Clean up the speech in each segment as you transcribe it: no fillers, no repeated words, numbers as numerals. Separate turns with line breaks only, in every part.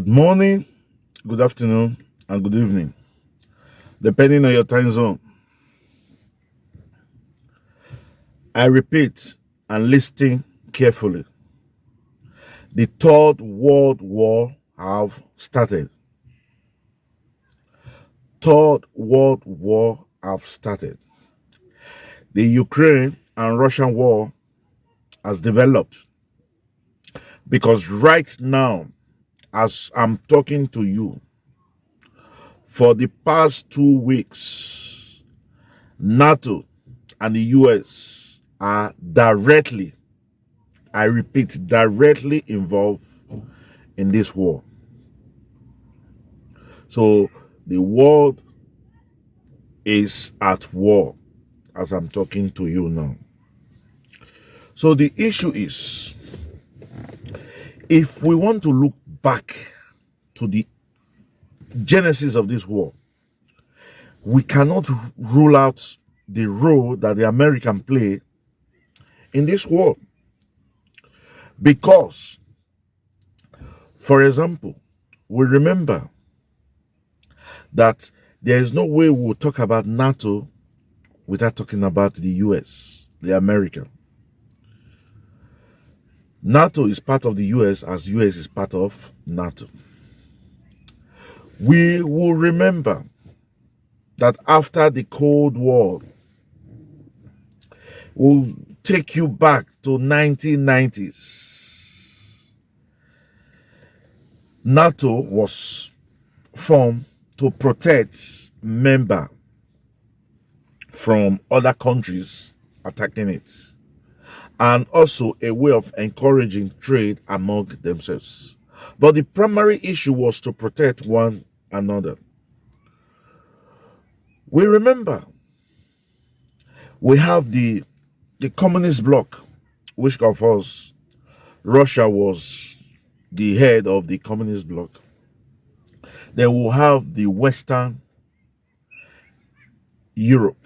Good morning, good afternoon, and good evening, depending on your time zone. I repeat and listen carefully. The Third World War have started. Third World War have started. The Ukraine and Russian war has developed because right now, as I'm talking to you, for the past 2 weeks, NATO and the US are directly, I repeat, directly involved in this war. So the world is at war as I'm talking to you now. So the issue is, if we want to look back to the genesis of this war, we cannot rule out the role that the American play in this war. Because, for example, we remember that there is no way we'll talk about NATO without talking about the US, the American. NATO is part of the US as US is part of NATO. We will remember that after the Cold War, we'll take you back to 1990s. NATO was formed to protect member from other countries attacking it, and also a way of encouraging trade among themselves. But the primary issue was to protect one another. We remember we have the communist bloc, which of course Russia was the head of the communist bloc. Then we'll have the Western Europe.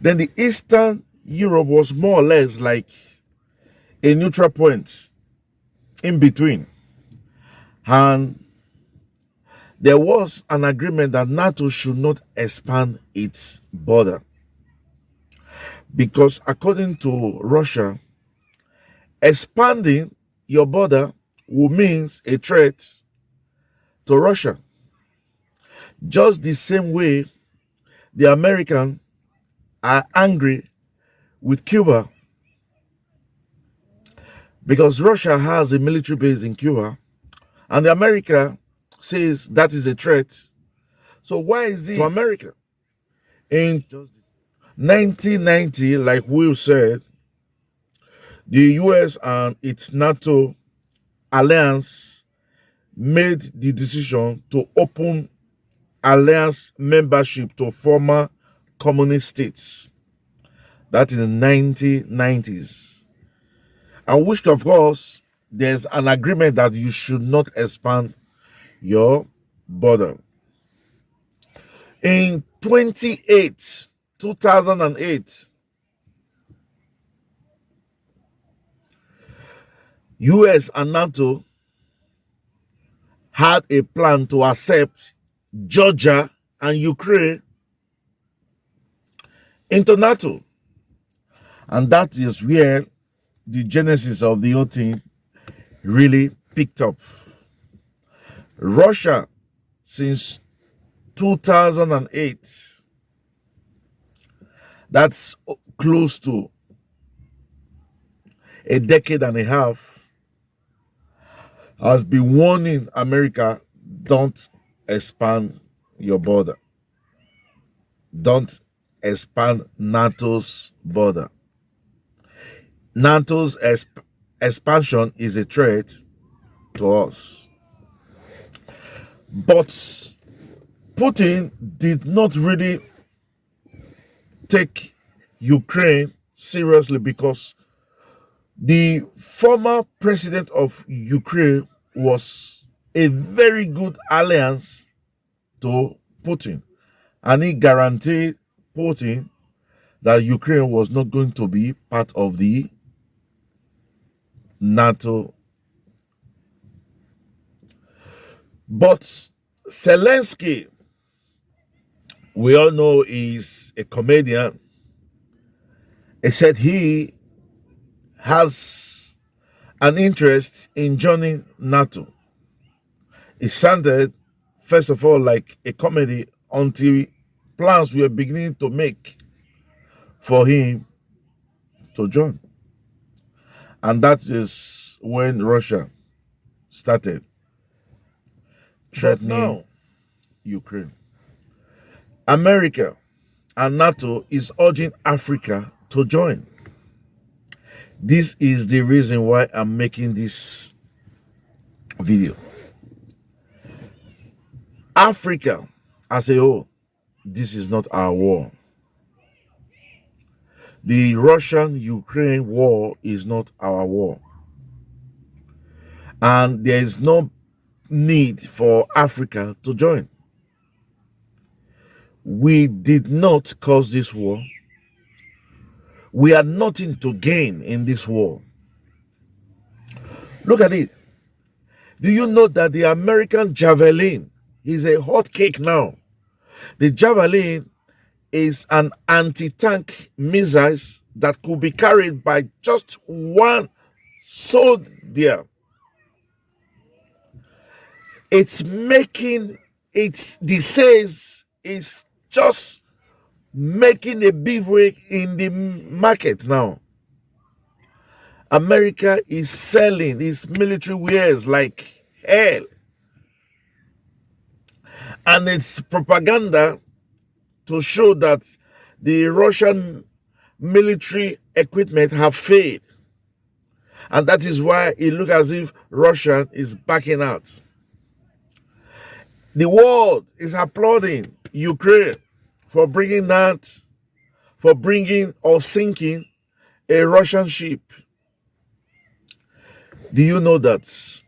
Then the Eastern Europe was more or less like a neutral point in between. And there was an agreement that NATO should not expand its border. Because according to Russia, expanding your border will mean a threat to Russia. Just the same way the Americans are angry with Cuba because Russia has a military base in Cuba and the America says that is a threat. So why is it to America? In 1990, like Will said, the US and its NATO alliance made the decision to open alliance membership to former communist states. That is 1990s. And which, of course, there's an agreement that you should not expand your border. In 2008, US and NATO had a plan to accept Georgia and Ukraine into NATO. And that is where the genesis of the whole thing really picked up. Russia, since 2008, that's close to a decade and a half, has been warning America, don't expand your border. Don't expand NATO's border. NATO's expansion is a threat to us. But Putin did not really take Ukraine seriously because the former president of Ukraine was a very good alliance to Putin. And he guaranteed Putin that Ukraine was not going to be part of the NATO. But Zelensky, we all know, is a comedian. He said he has an interest in joining NATO. It sounded, first of all, like a comedy until plans were beginning to make for him to join. And that is when Russia started threatening Ukraine. America and NATO is urging Africa to join. This is the reason why I'm making this video. Africa as a whole, this is not our war. The Russian-Ukraine war is not our war. And there is no need for Africa to join. We did not cause this war. We had nothing to gain in this war. Look at it. Do you know that the American Javelin is a hot cake now? The Javelin is an anti-tank missile that could be carried by just one soldier. It's just making a bivouac in the market now. America is selling its military wares like hell. And it's propaganda to show that the Russian military equipment have failed. And that is why it looks as if Russia is backing out. The world is applauding Ukraine for bringing or sinking a Russian ship. Do you know that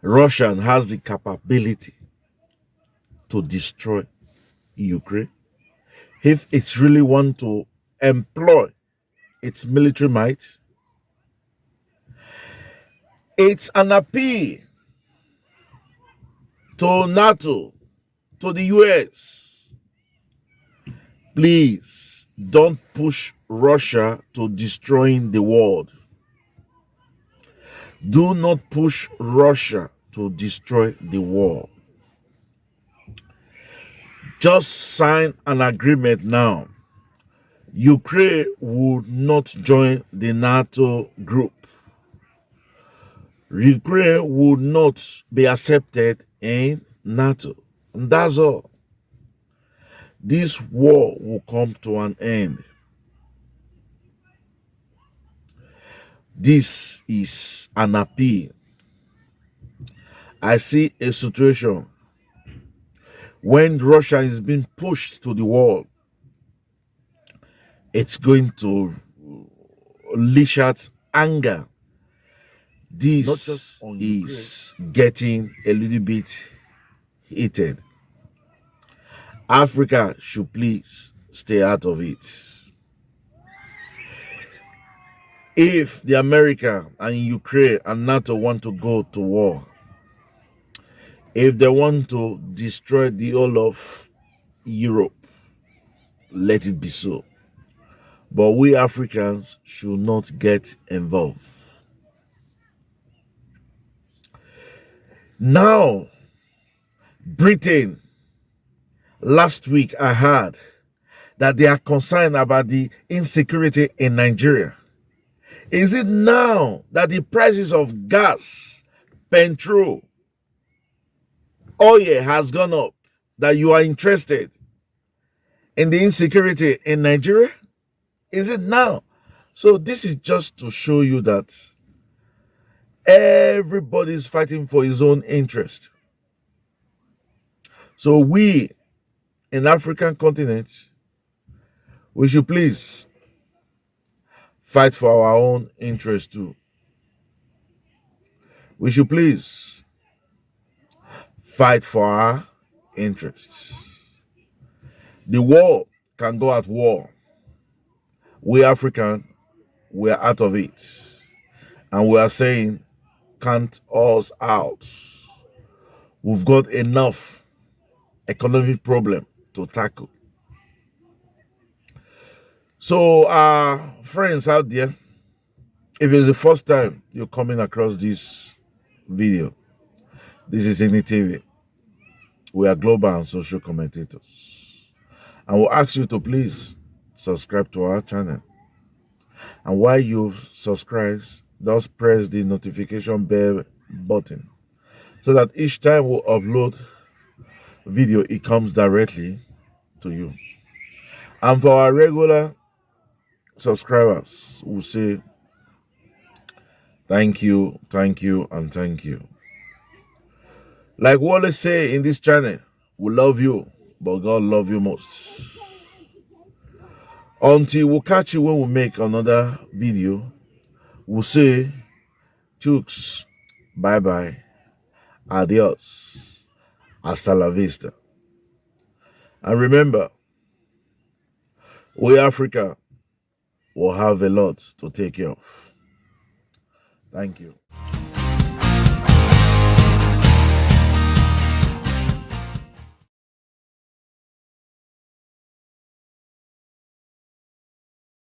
Russia has the capability to destroy Ukraine if it really want to employ its military might? It's an appeal to NATO, to the US. Please don't push Russia to destroying the world. Do not push Russia to destroy the world. Just sign an agreement now. Ukraine would not join the NATO group. Ukraine would not be accepted in NATO. And that's all. This war will come to an end. This is an appeal. I see a situation when Russia is being pushed to the wall. It's going to leash out anger. This is getting a little bit heated. Africa should please stay out of it. If the America and Ukraine and NATO want to go to war, if they want to destroy the whole of Europe, let it be so. But we Africans should not get involved. Now, Britain, last week I heard that they are concerned about the insecurity in Nigeria. Is it now that the prices of gas, petrol, oil has gone up that you are interested in the insecurity in Nigeria? Is it now? So this is just to show you that everybody is fighting for his own interest. So we in African continent, we should please fight for our own interest too. We should please fight for our interests. The world can go at war. We African, we are out of it. And we are saying, count us out. We've got enough economic problem to tackle. So, friends out there, if it's the first time you're coming across this video, this is Ini TV. We are global and social commentators. And we'll ask you to please subscribe to our channel. And while you subscribe, just press the notification bell button so that each time we upload video, it comes directly to you. And for our regular subscribers, we'll say thank you, and thank you. Like we always say in this channel, we love you, but God love you most. Until we'll catch you when we make another video, we'll say chooks, bye-bye, adios, hasta la vista. And remember, we Africa will have a lot to take care of. Thank you.